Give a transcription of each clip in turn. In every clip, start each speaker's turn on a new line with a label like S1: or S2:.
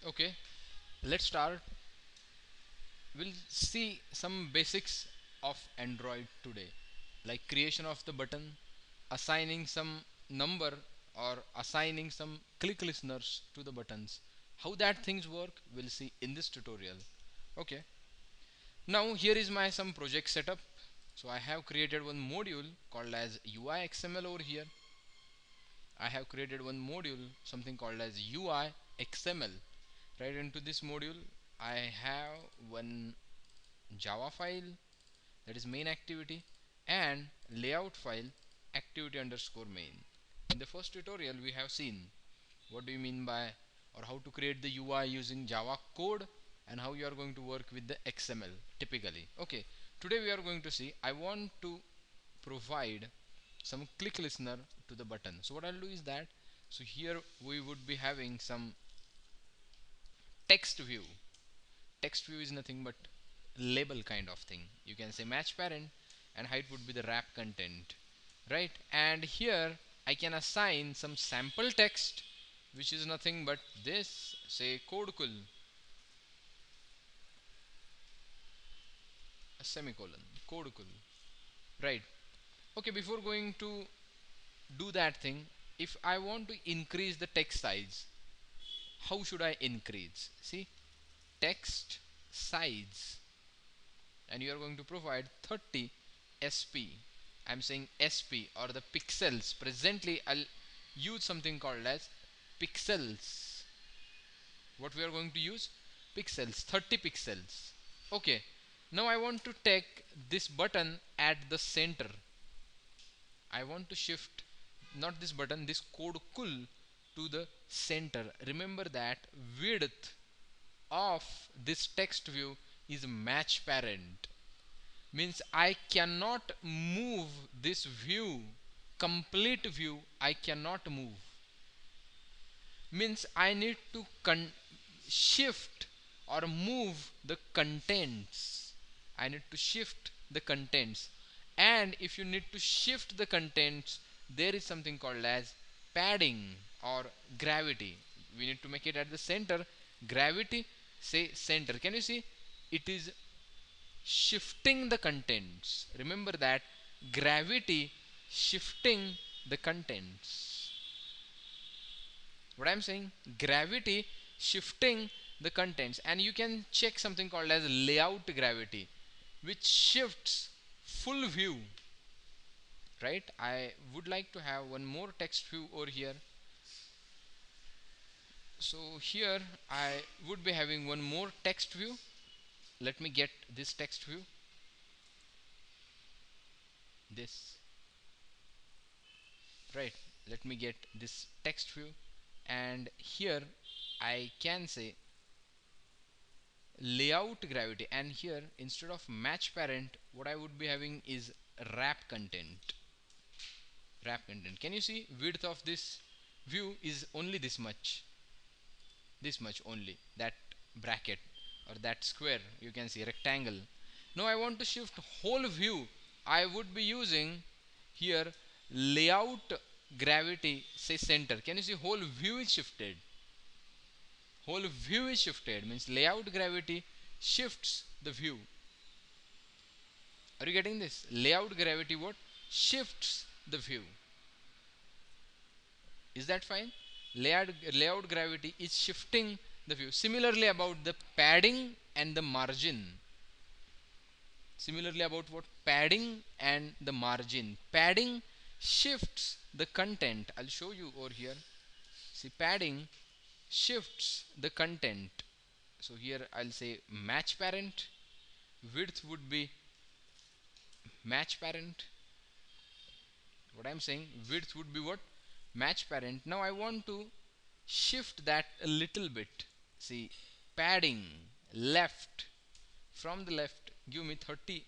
S1: Okay, let's start. We'll see some basics of Android today, like creation of the button, assigning some number or assigning some click listeners to the buttons. How that things work, we'll see in this tutorial. Okay, now here is my some project setup. So I have created one module called as UI XML over here. I have created one module, something called as UI XML. Right into this module, I have one Java file, that is main activity, and layout file, activity underscore main. In the first tutorial, we have seen what do you mean by or how to create the UI using Java code and how you are going to work with the XML typically. Okay, today we are going to see I want to provide some click listener to the button. So what I'll do is that, so here we would be having some text view. Text view is nothing but label kind of thing. You can say match parent and height would be the wrap content, right? And here I can assign some sample text which is nothing but this, say codekul, a semicolon, codekul, right? Okay, before going to do that thing, if I want to increase the text size, how should I increase? See, text size, and you are going to provide 30 sp. I'm saying sp or the pixels. Presently I'll use something called as pixels. What we are going to use? Pixels, 30 pixels. Okay, now I want to take this button at the center. I want to shift not this button, this code cool to the center. Remember that width of this text view is match parent, means I cannot move this view, complete view I cannot move, means I need to shift or move the contents. I need to shift the contents, and if you need to shift the contents, there is something called as padding or gravity. We need to make it at the center. Gravity, say center. Can you see? It is shifting the contents. Remember that, gravity shifting the contents. What I'm saying, gravity shifting the contents. And you can check something called as layout gravity, which shifts full view, right? I would like to have one more text view over here. So here I would be having one more text view. Let me get this text view, this, right? Let me get this text view, and here I can say layout gravity, and here instead of match parent, what I would be having is wrap content. Wrap content. Can you see width of this view is only this much only, that bracket or that square, you can see rectangle. Now I want to shift whole view. I would be using here layout gravity, say center. Can you see whole view is shifted? Whole view is shifted, means layout gravity shifts the view. Are you getting this? Layout gravity what? Shifts the view. Is that fine? Layout gravity is shifting the view. Similarly about the padding and the margin. Similarly about what? Padding and the margin. Padding shifts the content. I'll show you over here. See, padding shifts the content. So here I'll say match parent. Width would be match parent. What I'm saying, width would be what? Match parent. Now I want to shift that a little bit. See, padding left, from the left give me 30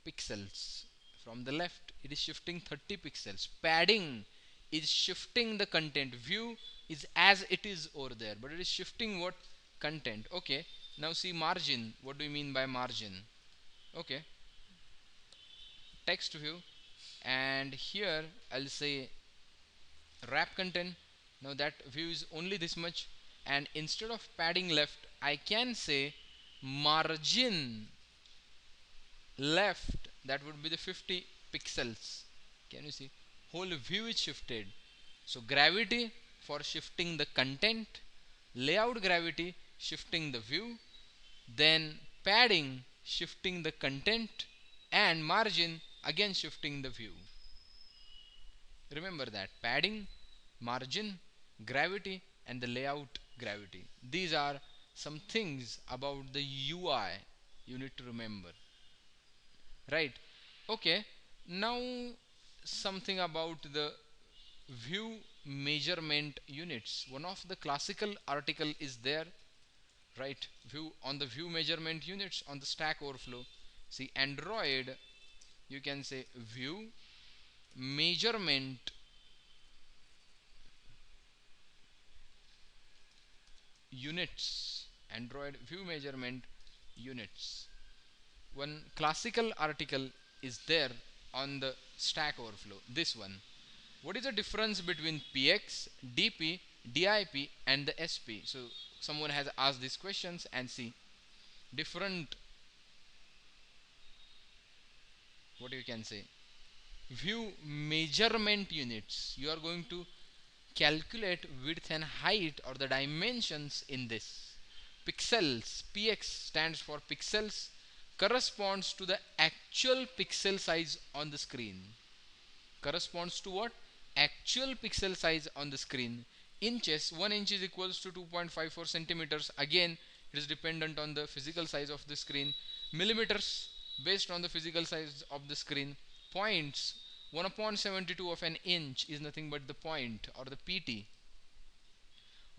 S1: pixels. From the left it is shifting 30 pixels. Padding is shifting the content. View is as it is over there, but it is shifting what? Content. Okay, now see margin. What do you mean by margin? Okay, text view, and here I'll say wrap content. Now that view is only this much, and instead of padding left I can say margin left, that would be the 50 pixels. Can you see? Whole view is shifted. So gravity for shifting the content, layout gravity shifting the view, then padding shifting the content, and margin again shifting the view. Remember that padding, margin, gravity, and the layout gravity. These are some things about the UI you need to remember. Right? Okay. Now something about the view measurement units. One of the classical article is there, right? View on the view measurement units on the Stack Overflow. See, Android, you can say view measurement units. Android view measurement units. One classical article is there on the Stack Overflow. This one. What is the difference between PX, DP, DIP, and the SP? So someone has asked these questions, and see different, what you can say, view measurement units. You are going to calculate width and height or the dimensions in this. Pixels, PX stands for pixels, corresponds to the actual pixel size on the screen. Corresponds to what? Actual pixel size on the screen. Inches, 1 inch is equals to 2.54 centimeters. Again, it is dependent on the physical size of the screen. Millimeters, based on the physical size of the screen. Points, 1 upon 72 of an inch is nothing but the point or the PT.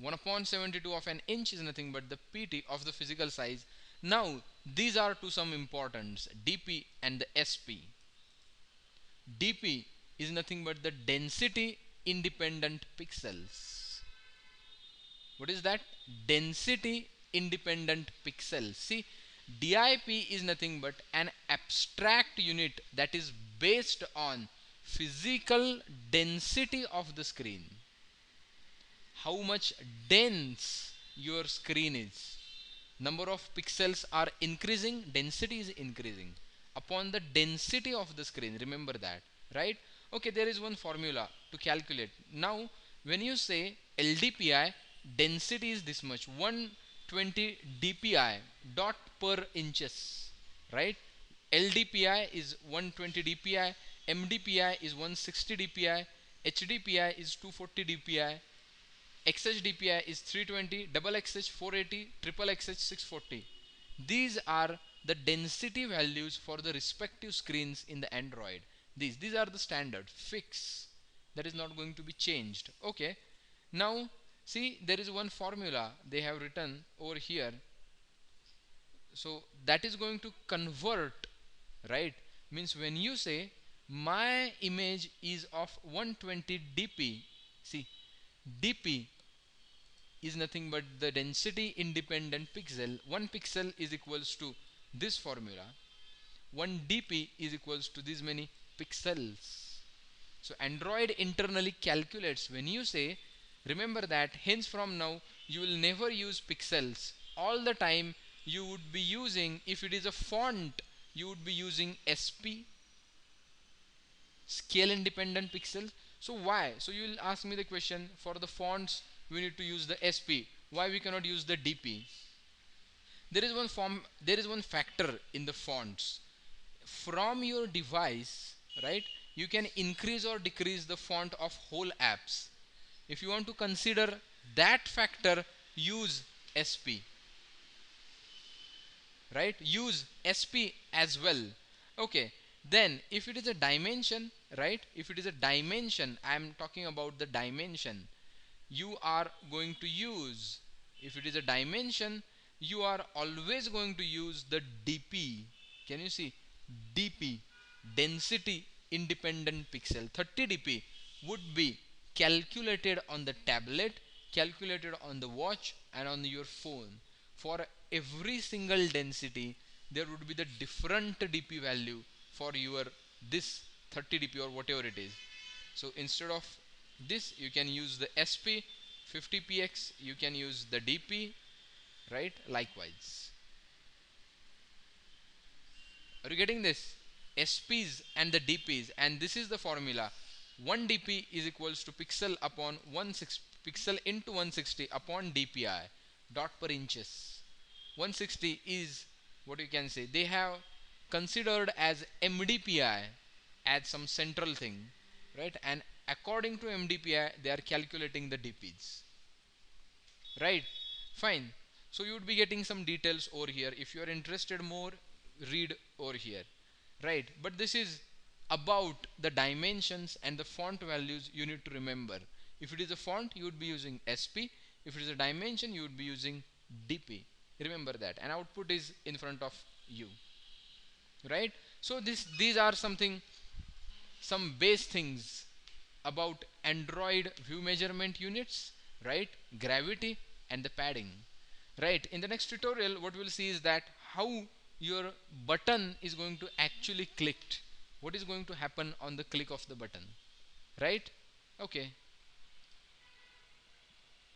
S1: 1 upon 72 of an inch is nothing but the PT of the physical size. Now, these are to some importance, DP and the SP. DP is nothing but the density independent pixels. What is that? Density independent pixels. See, DIP is nothing but an abstract unit that is based on physical density of the screen. How much dense your screen is. Number of pixels are increasing, density is increasing upon the density of the screen. Remember that, right? Okay, there is one formula to calculate. Now, when you say LDPI, density is this much, 120 DPI dot per inches, right? LDPI is 120 DPI, MDPI is 160 DPI, HDPI is 240 DPI, XHDPI is 320, double XH 480, triple XH 640. These are the density values for the respective screens in the Android. These are the standard fix that is not going to be changed. Okay. Now see, there is one formula they have written over here. So that is going to convert, right? Means when you say my image is of 120 dp, see, dp is nothing but the density independent pixel. 1 pixel is equals to this formula, 1 dp is equals to this many pixels. So Android internally calculates when you say, remember that hence from now you will never use pixels. All the time you would be using, if it is a font, you would be using SP, scale independent pixels. So why? So you will ask me the question, for the fonts we need to use the SP. Why we cannot use the DP? There is one factor in the fonts. From your device, right, you can increase or decrease the font of whole apps. If you want to consider that factor, use SP, right? Use SP as well. Okay, then if it is a dimension, right, if it is a dimension, I am talking about the dimension, you are going to use, if it is a dimension, you are always going to use the DP. Can you see? DP, density independent pixel. 30 dp would be calculated on the tablet, calculated on the watch, and on your phone. For every single density there would be the different dp value for your this 30 dp or whatever it is. So instead of this, you can use the SP 50px, you can use the dp, right? Likewise, are you getting this? SPs and the DPs, and this is the formula. 1 DP is equals to pixel upon 160 pixel into 160 upon DPI dot per inches. 160 is what you can say. They have considered as MDPI as some central thing, right? And according to MDPI, they are calculating the DPs, right? Fine. So you would be getting some details over here. If you are interested more, read over here, right? But this is about the dimensions and the font values you need to remember. If it is a font, you would be using SP. If it is a dimension, you would be using DP. Remember that, and output is in front of you, right? So these are some base things about Android view measurement units, right? Gravity and the padding, right? In the next tutorial, what we'll see is that how your button is going to actually clicked. What is going to happen on the click of the button, right? Okay.